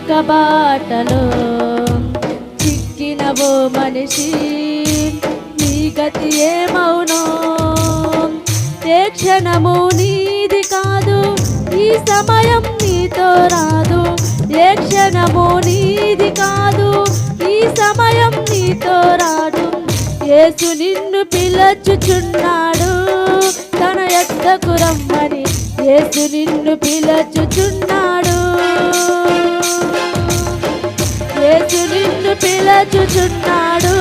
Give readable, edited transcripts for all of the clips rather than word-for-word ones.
లోక బాటలో చిక్కినవో మనిషి, నీ గతి ఏమౌనో? ఏ క్షణము నీది కాదు, ఈ సమయం నీతో రాదు. ఏ క్షణము నీది కాదు, ఈ సమయం నీతో రాదు. యేసు నిన్ను పిలచుచున్నాడు తన యొద్దకు రమ్మని. యేసు నిన్ను పిలచుచున్నాడు, యేసు నిన్ను పిలచుచున్నాడు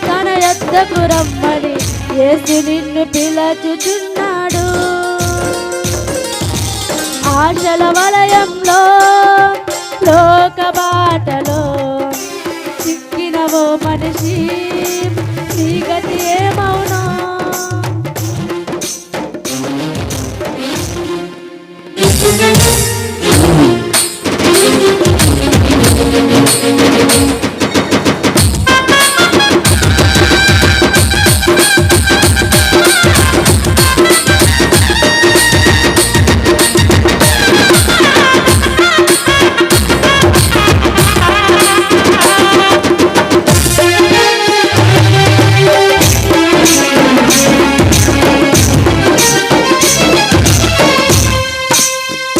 తన యొద్దకు రమ్మని. యేసు నిన్ను పిలచుచున్నాడు. ఆశల వలయంలో లోక బాటలో చిక్కినవో మనిషి, నీ గతి ఏమౌనో?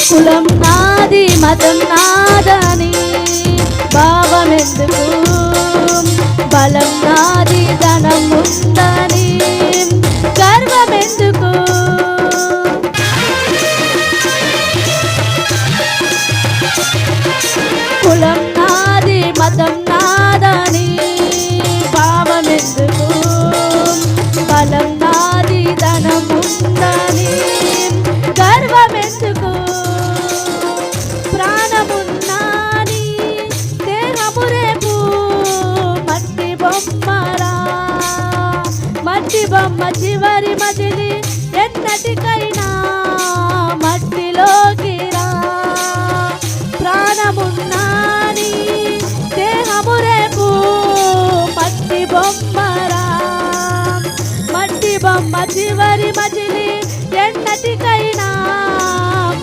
కులం నాది మతం నాదని భావమెందుకు? బలం నాది ధనం ఉందని గర్వమెందుకు? కులం నాది మతం నాదని భావమెందుకు? బలం నాది ధనం ఉందని గర్వమెందుకు? ప్రాణమున్నాని దేహము రేపు మట్టి బొమ్మరా, మట్టి బొమ్మ చివరి మజిలి ఎన్నటికైనా మట్టిలోకి రా. ప్రాణమున్నాని దేహము రేపు మట్టి బొమ్మరా, మట్టి బొమ్మ చివరి మజిలి ఎన్నటికైనా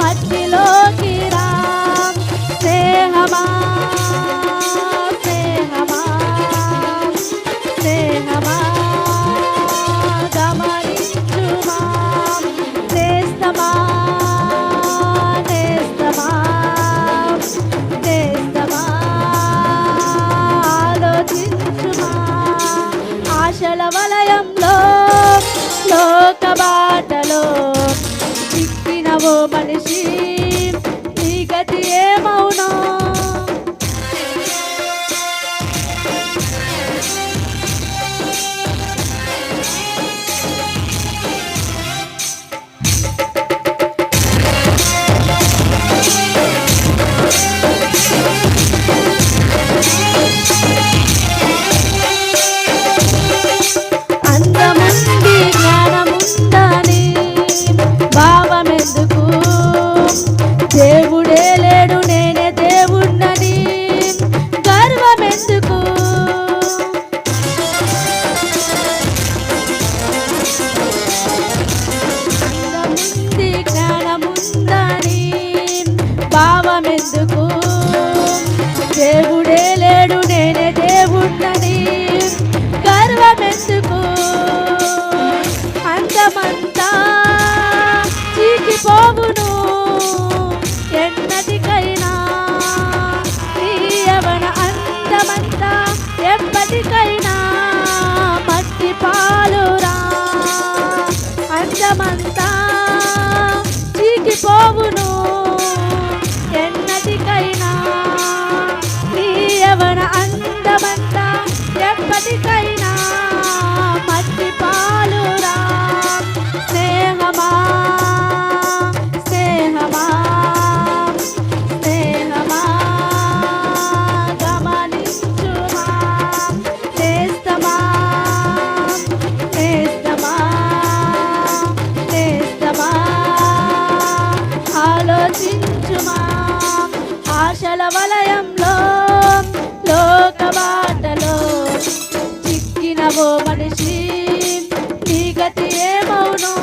మట్టిలోకి రా. స్నేహమా స్నేహమా స్నేహమా గమనించుమా. నేస్తమా నేస్తమా నేస్తమా ఆలోచించుమా. ఆశల వలయంలో లోక బాటలో చిక్కినవో మనిషి, నీ గతి ఏమౌనో? అందముంది జ్ఞానముందని భావమెందుకు? దేవుడే లేడు నేనే దేవుణ్ణని గర్వమెందుకు? అందముంది జ్ఞానముందని భావమెందుకు? దేవుడే లేడు నేనే దేవుణ్ణని గర్వమెందుకు? అందమంతా చీకిపోవును ఎన్నటికైనా, నీ యవ్వన అందమంతా ఎప్పటికైనా మట్టి పాలురా. అందమంతా చీకిపోవును ఎన్నటికైనా, నీ యవ్వన అందమంతా ఎప్పటికైనా మట్టి పాలురా. స్నేహమా స్నేహమా స్నేహమా గమనించుమా. నేస్తమా నేస్తమా నేస్తమా ఆలోచించుమా. ఆశల వలయంలో లోక బాటలో చిక్కినవో మనిషి, నీ గతి ఏమౌనో?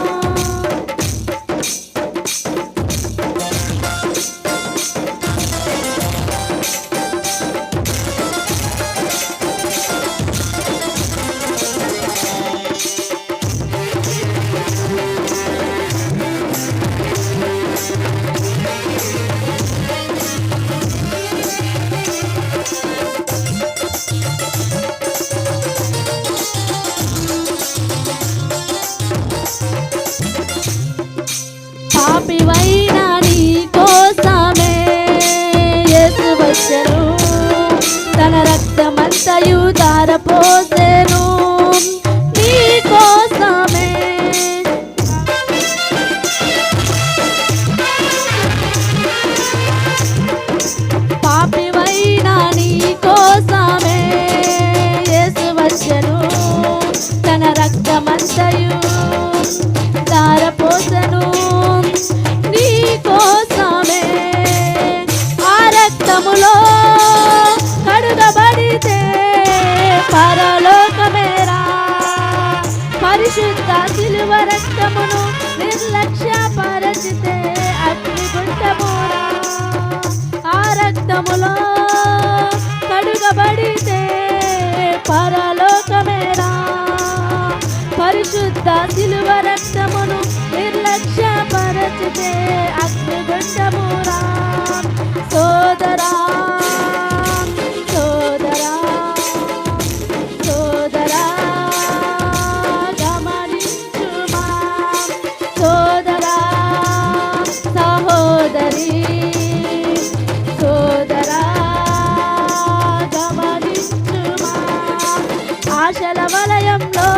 పరలోకమేరా పరిశుద్ధ శిలువ రక్తమును నిర్లక్ష్య పరచితే అగ్నిగుండమురా ఆ రక్తములో కడుగబడితే పరలోకమేరా పరిశుద్ధ శిలువ రక్తమును నిర్లక్ష్య పరచితే అగ్నిగుండమురా సోదరా సోదరా సోదరా గమనించుమా సోదరా సహోదరి సోదరా గమనించుమా ఆశల వలయంలో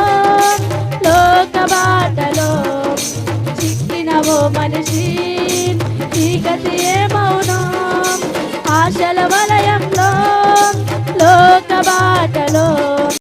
లోక బాటలో చిక్కినవో మనిషి ఈ గతి ఏమౌనో ఆశల వలయంలో లోక బాటలో